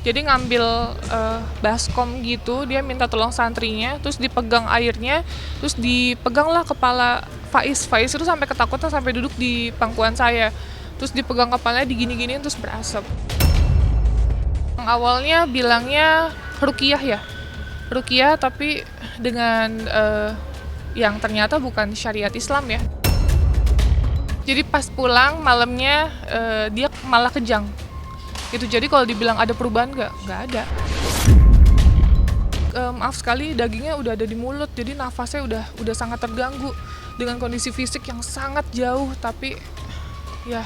Jadi ngambil baskom gitu, dia minta tolong santrinya, terus dipegang airnya, terus dipeganglah kepala Faiz. Faiz itu sampai ketakutan sampai duduk di pangkuan saya. Terus dipegang kepalanya digini-giniin terus berasap. Awalnya bilangnya ruqyah ya. Ruqyah tapi dengan yang ternyata bukan syariat Islam ya. Jadi pas pulang malamnya dia malah kejang. Gitu. Jadi kalau dibilang ada perubahan nggak ada. Maaf sekali dagingnya udah ada di mulut, jadi nafasnya udah sangat terganggu dengan kondisi fisik yang sangat jauh, tapi ya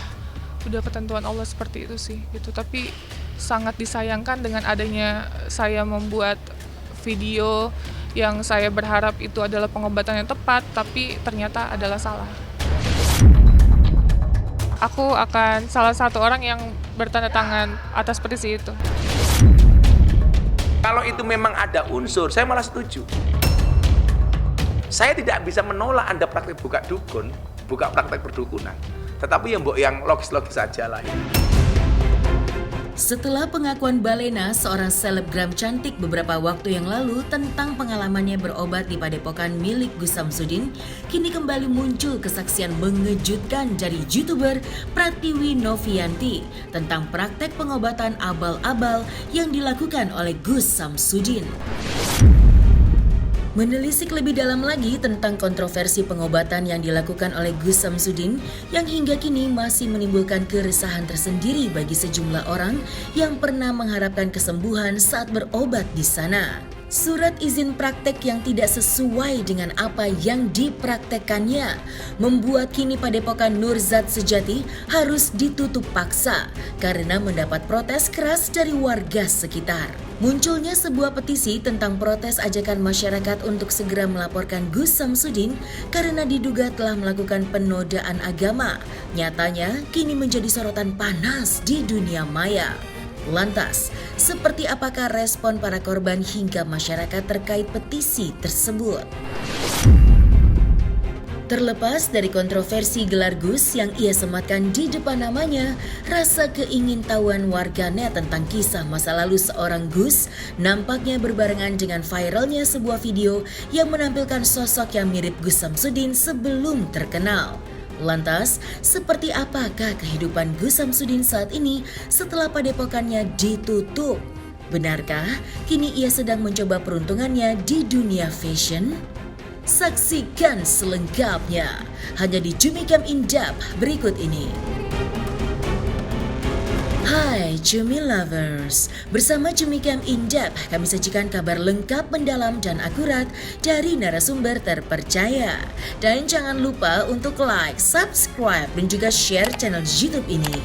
udah ketentuan Allah seperti itu sih gitu. Tapi sangat disayangkan dengan adanya saya membuat video yang saya berharap itu adalah pengobatan yang tepat, tapi ternyata adalah salah. Aku akan salah satu orang yang bertanda tangan atas petisi itu. Kalau itu memang ada unsur, saya malah setuju. Saya tidak bisa menolak Anda praktek buka dukun, buka praktek perdukunan. Tetapi yang logis-logis saja lah. Setelah pengakuan Balena, seorang selebgram cantik beberapa waktu yang lalu tentang pengalamannya berobat di padepokan milik Gus Samsudin, kini kembali muncul kesaksian mengejutkan dari YouTuber Pratiwi Novianti tentang praktek pengobatan abal-abal yang dilakukan oleh Gus Samsudin. Menelisik lebih dalam lagi tentang kontroversi pengobatan yang dilakukan oleh Gus Samsudin yang hingga kini masih menimbulkan keresahan tersendiri bagi sejumlah orang yang pernah mengharapkan kesembuhan saat berobat di sana. Surat izin praktek yang tidak sesuai dengan apa yang dipraktekkannya membuat kini padepokan Nurzat Sejati harus ditutup paksa karena mendapat protes keras dari warga sekitar. Munculnya sebuah petisi tentang protes ajakan masyarakat untuk segera melaporkan Gus Samsudin karena diduga telah melakukan penodaan agama. Nyatanya kini menjadi sorotan panas di dunia maya. Lantas, seperti apakah respon para korban hingga masyarakat terkait petisi tersebut? Terlepas dari kontroversi gelar Gus yang ia sematkan di depan namanya, rasa keingintahuan warganet tentang kisah masa lalu seorang Gus nampaknya berbarengan dengan viralnya sebuah video yang menampilkan sosok yang mirip Gus Samsudin sebelum terkenal. Lantas, seperti apakah kehidupan Gus Samsudin saat ini setelah padepokannya ditutup? Benarkah kini ia sedang mencoba peruntungannya di dunia fashion? Saksikan selengkapnya hanya di Jumicam Indap berikut ini. Hai Cumi Lovers, bersama Jumicam Indap kami sajikan kabar lengkap, mendalam dan akurat dari narasumber terpercaya. Dan jangan lupa untuk like, subscribe dan juga share channel YouTube ini.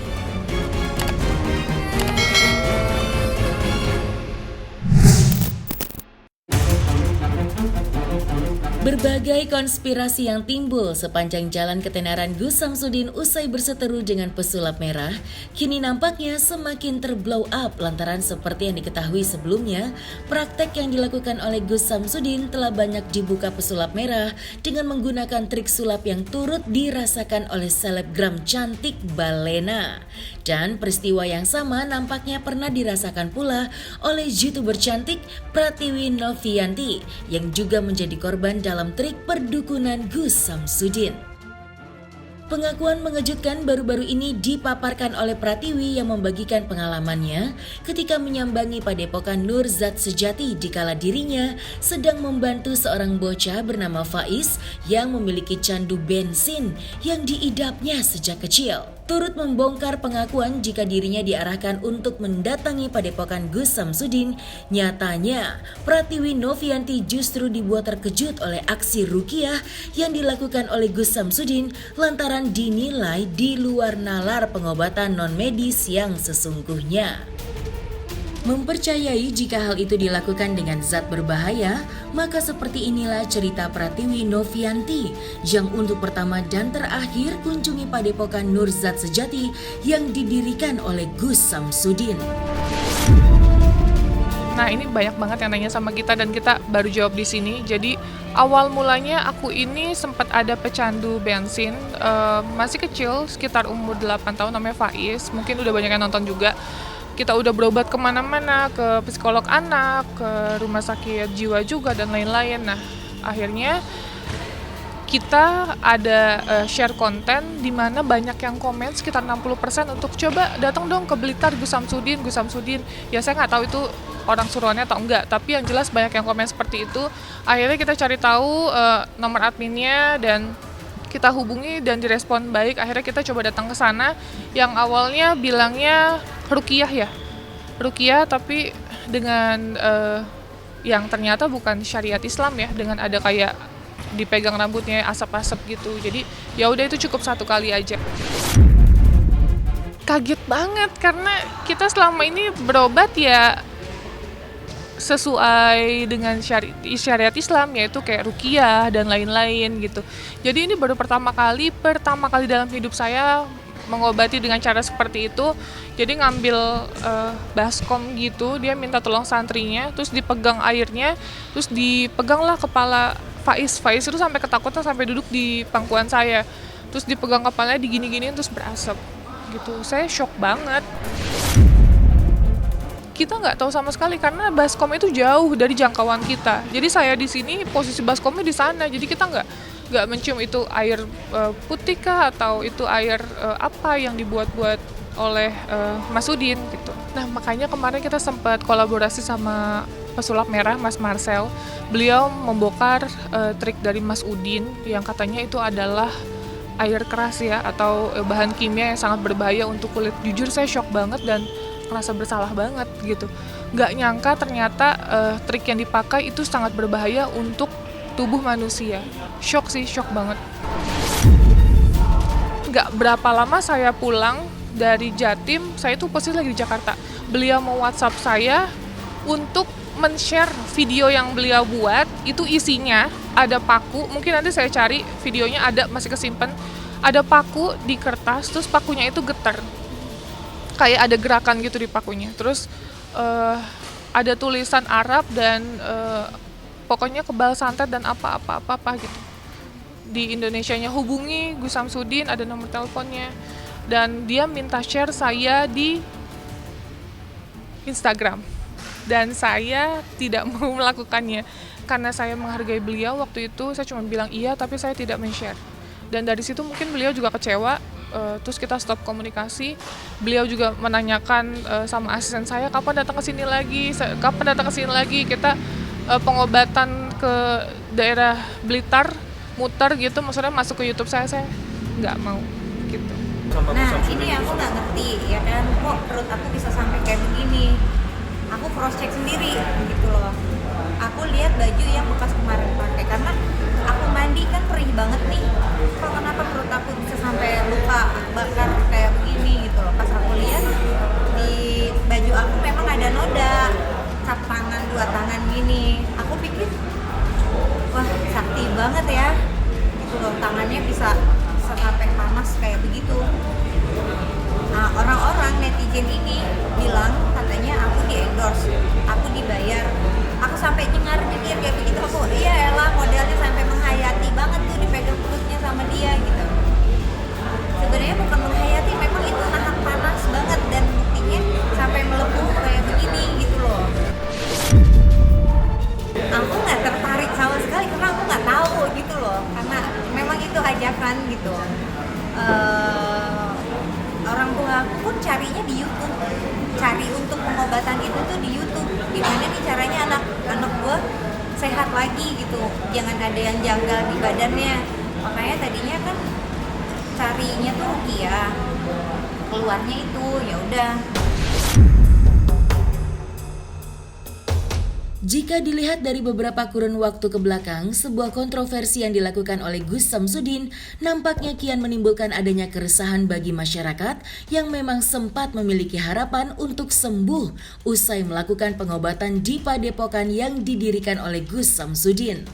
Berbagai konspirasi yang timbul sepanjang jalan ketenaran Gus Samsudin usai berseteru dengan pesulap merah, kini nampaknya semakin terblow up lantaran seperti yang diketahui sebelumnya, praktek yang dilakukan oleh Gus Samsudin telah banyak dibuka pesulap merah dengan menggunakan trik sulap yang turut dirasakan oleh selebgram cantik Balena. Dan peristiwa yang sama nampaknya pernah dirasakan pula oleh YouTuber cantik Pratiwi Novianti yang juga menjadi korban dalam trik perdukunan Gus Samsudin. Pengakuan mengejutkan baru-baru ini dipaparkan oleh Pratiwi yang membagikan pengalamannya ketika menyambangi padepokan Nurzat Sejati dikala dirinya sedang membantu seorang bocah bernama Faiz yang memiliki candu bensin yang diidapnya sejak kecil. Turut membongkar pengakuan jika dirinya diarahkan untuk mendatangi padepokan Gus Samsudin, nyatanya Pratiwi Novianti justru dibuat terkejut oleh aksi ruqyah yang dilakukan oleh Gus Samsudin lantaran dinilai di luar nalar pengobatan non-medis yang sesungguhnya. Mempercayai jika hal itu dilakukan dengan zat berbahaya, maka seperti inilah cerita Pratiwi Novianti yang untuk pertama dan terakhir kunjungi padepokan Nurzat Sejati yang didirikan oleh Gus Samsudin. Nah, ini banyak banget yang nanya sama kita dan kita baru jawab di sini. Jadi awal mulanya aku ini sempat ada pecandu bensin, masih kecil, sekitar umur 8 tahun, namanya Faiz. Mungkin udah banyak yang nonton juga. kita udah berobat kemana-mana, ke psikolog anak, ke rumah sakit jiwa juga dan lain-lain. Nah, akhirnya kita ada share konten di mana banyak yang komen sekitar 60% untuk coba datang dong ke Blitar Gus Samsudin. Ya saya nggak tahu itu orang suruhannya atau enggak, tapi yang jelas banyak yang komen seperti itu. Akhirnya kita cari tahu nomor adminnya dan kita hubungi dan direspon baik. Akhirnya kita coba datang ke sana. Yang awalnya bilangnya ruqyah tapi dengan yang ternyata bukan syariat Islam ya, dengan ada kayak dipegang rambutnya asap-asap gitu. Jadi ya udah itu cukup 1 kali aja. Kaget banget karena kita selama ini berobat ya sesuai dengan syariat Islam, yaitu kayak ruqyah dan lain-lain gitu. Jadi ini baru pertama kali dalam hidup saya mengobati dengan cara seperti itu. Jadi ngambil baskom gitu, dia minta tolong santrinya, terus dipegang airnya, terus dipeganglah kepala Faiz itu sampai ketakutan, sampai duduk di pangkuan saya, terus dipegang kepalanya digini-giniin terus berasap gitu. Saya shock banget. Kita nggak tahu sama sekali karena baskom itu jauh dari jangkauan kita. Jadi saya di sini, posisi baskomnya di sana. Jadi kita nggak mencium itu air putih kah atau itu air apa yang dibuat-buat oleh Mas Udin gitu. Nah makanya kemarin kita sempat kolaborasi sama pesulap merah Mas Marcel. Beliau membongkar trik dari Mas Udin yang katanya itu adalah air keras ya, atau bahan kimia yang sangat berbahaya untuk kulit. Jujur saya shock banget dan merasa bersalah banget gitu. Nggak nyangka ternyata trik yang dipakai itu sangat berbahaya untuk tubuh manusia. Shock banget. Nggak berapa lama saya pulang dari Jatim, saya tuh posisi lagi di Jakarta. Beliau mau WhatsApp saya untuk men-share video yang beliau buat. Itu isinya ada paku, mungkin nanti saya cari videonya, ada masih kesimpan. Ada paku di kertas, terus pakunya itu getar. Kayak ada gerakan gitu di pakunya. Terus ada tulisan Arab dan pokoknya kebal santet dan apa gitu. Di Indonesianya hubungi Gus Samsudin, ada nomor teleponnya. Dan dia minta share saya di Instagram. Dan saya tidak mau melakukannya. Karena saya menghargai beliau waktu itu, saya cuma bilang iya, tapi saya tidak men-share. Dan dari situ mungkin beliau juga kecewa. Terus kita stop komunikasi. Beliau juga menanyakan sama asisten saya kapan datang ke sini lagi. Kita pengobatan ke daerah Blitar, muter gitu, maksudnya masuk ke YouTube saya nggak mau gitu. Nah ini aku nggak ngerti ya kan, kok perut aku bisa sampai kayak begini. Aku cross check sendiri gitu loh. Aku lihat baju yang bekas kemarin pakai, karena aku mandi kan perih banget nih. Kok kenapa perut aku bisa sampai luka bakar kayak begini gitu loh. Pas aku lihat di baju aku memang ada noda, cap tangan 2 tangan gini. Aku pikir wah sakti banget ya gitu loh, tangannya bisa sampai panas kayak begitu. Nah orang-orang netizen ini bilang katanya aku di endorse, aku dibayar. Aku sampai dengar-dengar kayak begitu, aku iya elah modelnya sampai menghayati banget tuh dipegang perutnya sama dia gitu. Sebenarnya bukan menghayati, memang itu nahan panas banget dan buktinya sampai melepuh kayak begini gitu loh. Aku nggak tertarik sama sekali karena aku nggak tahu gitu loh, karena memang itu ajakan gitu. Orang tua aku pun carinya di YouTube, cari untuk pengobatan itu tuh di YouTube. Gimana nih caranya anak gua sehat lagi gitu, jangan ada yang janggal di badannya. Makanya tadinya kan carinya tuh ruqyah, keluarnya itu ya udah. Jika dilihat dari beberapa kurun waktu ke belakang, sebuah kontroversi yang dilakukan oleh Gus Samsudin nampaknya kian menimbulkan adanya keresahan bagi masyarakat yang memang sempat memiliki harapan untuk sembuh usai melakukan pengobatan di padepokan yang didirikan oleh Gus Samsudin.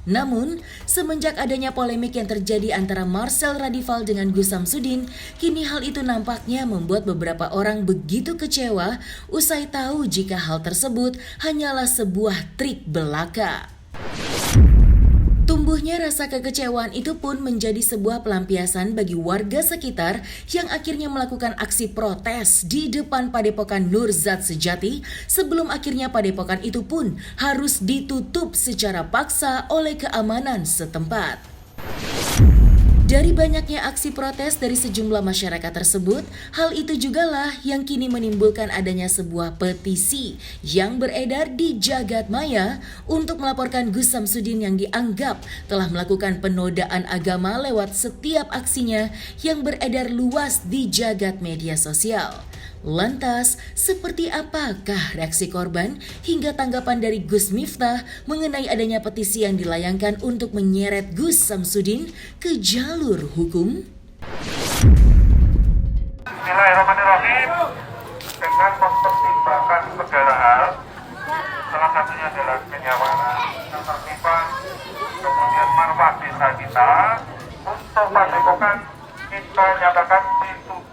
Namun, semenjak adanya polemik yang terjadi antara Marcel Radival dengan Gus Samsudin, kini hal itu nampaknya membuat beberapa orang begitu kecewa usai tahu jika hal tersebut hanyalah sebuah trik belaka. Tumbuhnya rasa kekecewaan itu pun menjadi sebuah pelampiasan bagi warga sekitar yang akhirnya melakukan aksi protes di depan Padepokan Nur Zat Sejati sebelum akhirnya padepokan itu pun harus ditutup secara paksa oleh keamanan setempat. Dari banyaknya aksi protes dari sejumlah masyarakat tersebut, hal itu jugalah yang kini menimbulkan adanya sebuah petisi yang beredar di jagat maya untuk melaporkan Gus Samsudin yang dianggap telah melakukan penodaan agama lewat setiap aksinya yang beredar luas di jagat media sosial. Lantas, seperti apakah reaksi korban hingga tanggapan dari Gus Miftah mengenai adanya petisi yang dilayangkan untuk menyeret Gus Samsudin ke jalur hukum? Bismillahirrahmanirrahim. Dengan mempertimbangkan segala hal, salah satunya adalah kenyamanan, ketertiban, kemudian marwah desa kita, untuk padepokan kita nyatakan ditutup.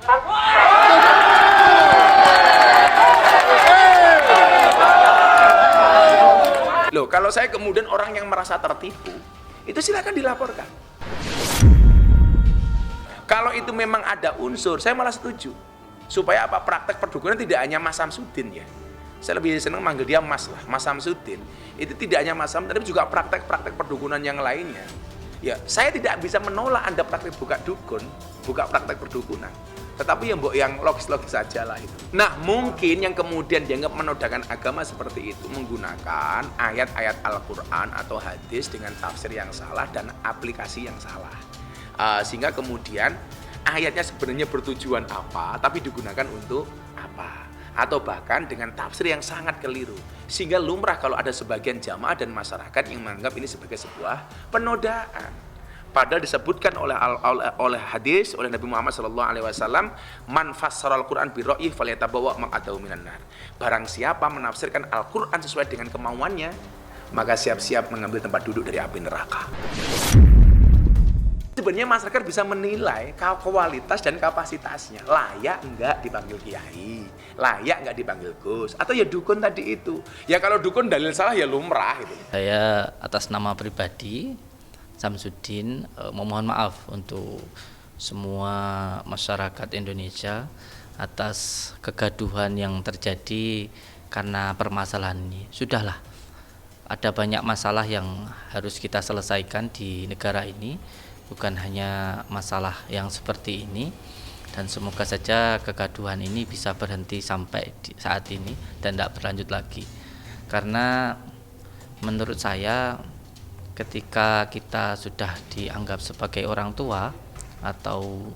Loh, kalau saya kemudian orang yang merasa tertipu, itu silakan dilaporkan. Kalau itu memang ada unsur, saya malah setuju. Supaya apa? Praktek perdukunan tidak hanya Mas Samsudin ya. Saya lebih senang manggil dia Mas lah, Mas Samsudin. Itu tidak hanya Mas Samsudin, tapi juga praktek-praktek perdukunan yang lainnya. Ya, saya tidak bisa menolak Anda praktek buka dukun, buka praktek perdukunan. Tetapi yang logis-logis saja lah itu. Nah, mungkin yang kemudian dianggap menodaikan agama seperti itu menggunakan ayat-ayat Al-Quran atau hadis dengan tafsir yang salah dan aplikasi yang salah. Sehingga kemudian ayatnya sebenarnya bertujuan apa, tapi digunakan untuk apa. Atau bahkan dengan tafsir yang sangat keliru. Sehingga lumrah kalau ada sebagian jamaah dan masyarakat yang menganggap ini sebagai sebuah penodaan. Padahal disebutkan oleh hadis oleh Nabi Muhammad SAW, man fassara al-Quran bi ra'yi falyatabawa maq'adahu minan nar. Barang siapa menafsirkan Al-Quran sesuai dengan kemauannya, maka siap-siap mengambil tempat duduk dari api neraka. Sebenarnya masyarakat bisa menilai kualitas dan kapasitasnya. Layak enggak dipanggil kiai, layak enggak dipanggil Gus, atau ya dukun tadi itu. Ya kalau dukun dalil salah ya lumrah gitu. Saya atas nama pribadi Samsudin memohon maaf untuk semua masyarakat Indonesia atas kegaduhan yang terjadi karena permasalahan ini. Sudahlah, ada banyak masalah yang harus kita selesaikan di negara ini, bukan hanya masalah yang seperti ini, dan semoga saja kegaduhan ini bisa berhenti sampai saat ini dan tidak berlanjut lagi. Karena menurut saya ketika kita sudah dianggap sebagai orang tua atau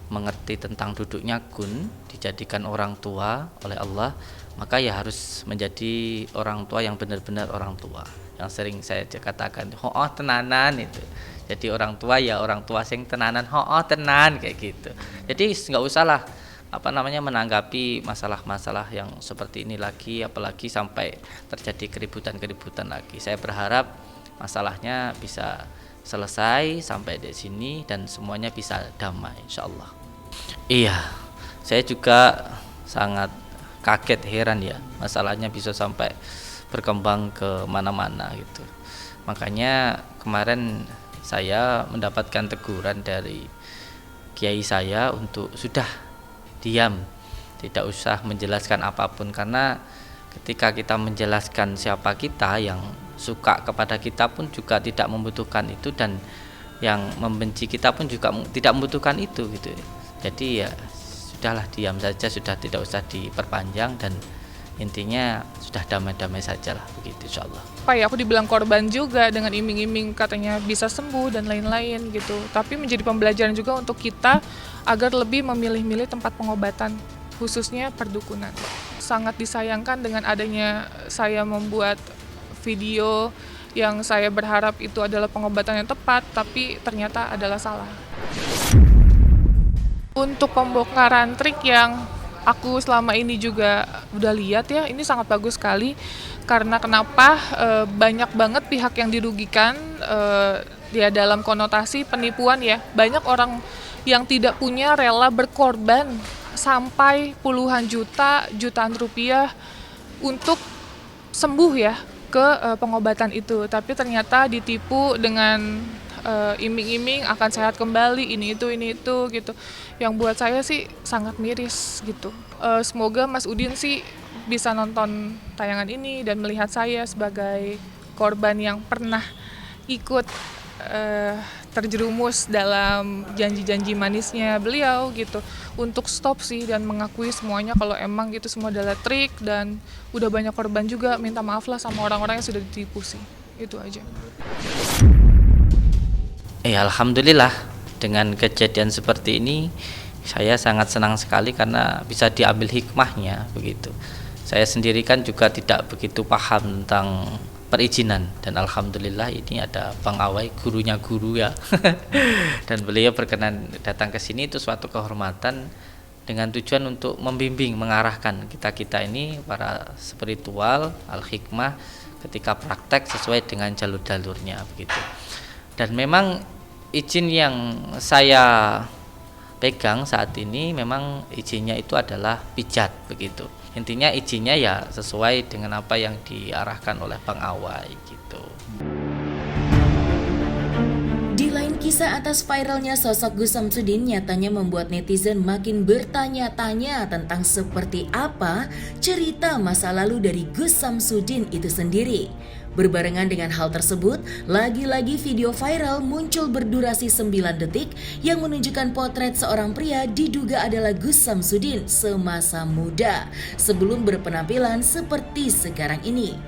mengerti tentang duduknya gun, dijadikan orang tua oleh Allah, maka ya harus menjadi orang tua yang benar-benar orang tua. Yang sering saya katakan, oh tenanan itu. Jadi orang tua ya orang tua sing tenanan, oh tenan kayak gitu. Jadi nggak usahlah menanggapi masalah-masalah yang seperti ini lagi, apalagi sampai terjadi keributan-keributan lagi. Saya berharap masalahnya bisa selesai sampai di sini dan semuanya bisa damai insyaallah. Iya, saya juga sangat kaget, heran ya, masalahnya bisa sampai berkembang ke mana-mana gitu. Makanya kemarin saya mendapatkan teguran dari kiai saya untuk sudah diam, tidak usah menjelaskan apapun, karena ketika kita menjelaskan siapa kita, yang suka kepada kita pun juga tidak membutuhkan itu, dan yang membenci kita pun juga tidak membutuhkan itu gitu. Jadi ya sudahlah, diam saja, sudah tidak usah diperpanjang, dan intinya sudah damai-damai sajalah begitu insyaallah. Pak ya, aku dibilang korban juga dengan iming-iming katanya bisa sembuh dan lain-lain gitu. Tapi menjadi pembelajaran juga untuk kita agar lebih memilih-milih tempat pengobatan, khususnya perdukunan. Sangat disayangkan dengan adanya saya membuat video yang saya berharap itu adalah pengobatan yang tepat, tapi ternyata adalah salah. Untuk pembongkaran trik yang aku selama ini juga udah lihat ya, ini sangat bagus sekali. Karena kenapa? Banyak banget pihak yang dirugikan ya dalam konotasi penipuan ya. Banyak orang yang tidak punya rela berkorban sampai puluhan juta, jutaan rupiah untuk sembuh ya. ke pengobatan itu, tapi ternyata ditipu dengan iming-iming akan sehat kembali, ini itu gitu. Yang buat saya sih sangat miris gitu. Semoga Mas Udin sih bisa nonton tayangan ini dan melihat saya sebagai korban yang pernah ikut terjerumus dalam janji-janji manisnya beliau gitu, untuk stop sih dan mengakui semuanya kalau emang itu semua adalah trik, dan udah banyak korban juga, minta maaf lah sama orang-orang yang sudah ditipu sih, itu aja. Alhamdulillah dengan kejadian seperti ini saya sangat senang sekali karena bisa diambil hikmahnya begitu. Saya sendiri kan juga tidak begitu paham tentang perizinan, dan alhamdulillah ini ada Bang Awai, gurunya guru ya. Dan beliau berkenan datang ke sini, itu suatu kehormatan dengan tujuan untuk membimbing, mengarahkan kita ini para spiritual al-hikmah ketika praktek sesuai dengan jalur-jalurnya begitu. Dan memang izin yang saya pegang saat ini memang izinnya itu adalah pijat begitu. Intinya izinnya ya sesuai dengan apa yang diarahkan oleh Bang Awai gitu. Di lain kisah atas viralnya sosok Gus Samsudin nyatanya membuat netizen makin bertanya-tanya tentang seperti apa cerita masa lalu dari Gus Samsudin itu sendiri. Berbarengan dengan hal tersebut, lagi-lagi video viral muncul berdurasi 9 detik yang menunjukkan potret seorang pria diduga adalah Gus Samsudin semasa muda sebelum berpenampilan seperti sekarang ini.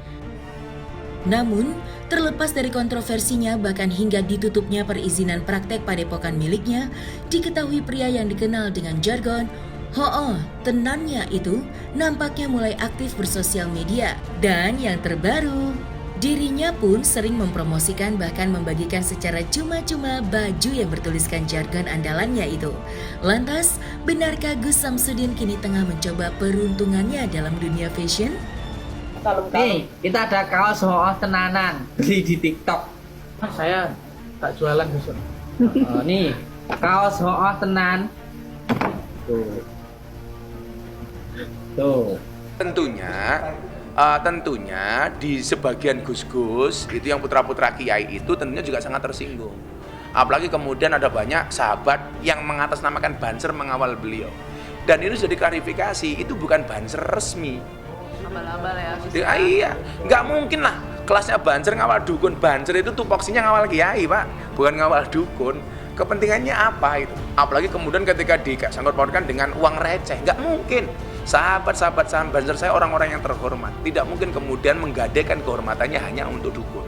Namun, terlepas dari kontroversinya bahkan hingga ditutupnya perizinan praktek padepokan miliknya, diketahui pria yang dikenal dengan jargon "Ho'o, tenannya" itu nampaknya mulai aktif bersosial media. Dan yang terbaru, dirinya pun sering mempromosikan bahkan membagikan secara cuma-cuma baju yang bertuliskan jargon andalannya itu. Lantas, benarkah Gus Samsudin kini tengah mencoba peruntungannya dalam dunia fashion? Nih, kita ada kaos Ho'o tenanan beli di TikTok. Saya tak jualan Gus. Nih, kaos Ho'o tenan. Tuh. Tentunya di sebagian gus-gus itu yang putra-putra kiai itu tentunya juga sangat tersinggung. Apalagi kemudian ada banyak sahabat yang mengatasnamakan banser mengawal beliau. Dan ini sudah diklarifikasi, itu bukan banser resmi. Abal-abal ya. Iya, nggak mungkin lah kelasnya banser ngawal dukun. Banser itu tupoksinya ngawal kiai, Pak, bukan ngawal dukun. Kepentingannya apa itu? Apalagi kemudian ketika disangkut pautkan dengan uang receh, nggak mungkin. Sahabat-sahabat banser saya orang-orang yang terhormat, tidak mungkin kemudian menggadaikan kehormatannya hanya untuk dukun.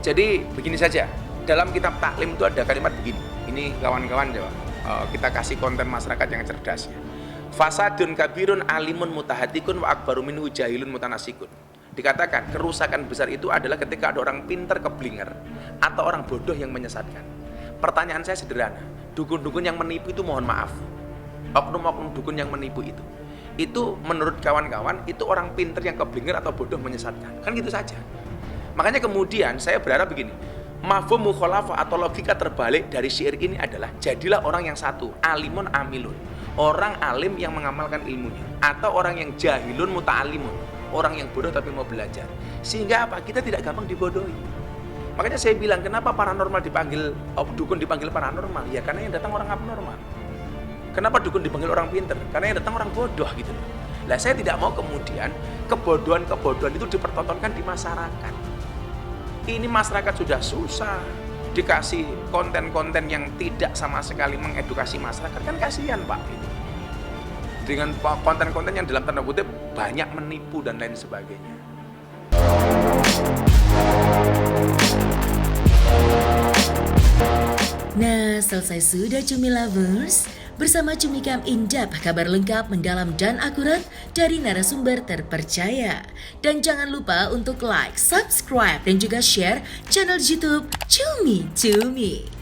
Jadi begini saja, dalam kitab taklim itu ada kalimat begini. Ini kawan-kawan kita kasih konten masyarakat yang cerdas ya. Fasadun kabirun alimun mutahatikun wa akbaru minhu jahilun mutanasikun. Dikatakan kerusakan besar itu adalah ketika ada orang pinter keblinger atau orang bodoh yang menyesatkan. Pertanyaan saya sederhana, dukun-dukun yang menipu itu mohon maaf, oknum-oknum dukun yang menipu itu menurut kawan-kawan itu orang pinter yang keblinger atau bodoh menyesatkan, kan gitu saja. Makanya kemudian saya berharap begini, mafhum mukhalafah atau logika terbalik dari syair ini adalah jadilah orang yang satu, alimun amilun, orang alim yang mengamalkan ilmunya, atau orang yang jahilun muta'alimun, orang yang bodoh tapi mau belajar. Sehingga apa? Kita tidak gampang dibodohi. Makanya saya bilang kenapa paranormal dipanggil, dukun dipanggil paranormal, ya karena yang datang orang abnormal. Kenapa dukun dipanggil orang pinter? Karena yang datang orang bodoh gitu loh. Nah, saya tidak mau kemudian kebodohan-kebodohan itu dipertontonkan di masyarakat. Ini masyarakat sudah susah dikasih konten-konten yang tidak sama sekali mengedukasi masyarakat, kan kasihan Pak gitu. Dengan konten-konten yang dalam tanda kutip banyak menipu dan lain sebagainya. Nah, selesai sudah Cumi Lovers. Bersama Cumi Kam Indap, kabar lengkap, mendalam dan akurat dari narasumber terpercaya. Dan jangan lupa untuk like, subscribe, dan juga share channel YouTube Cumi Cumi.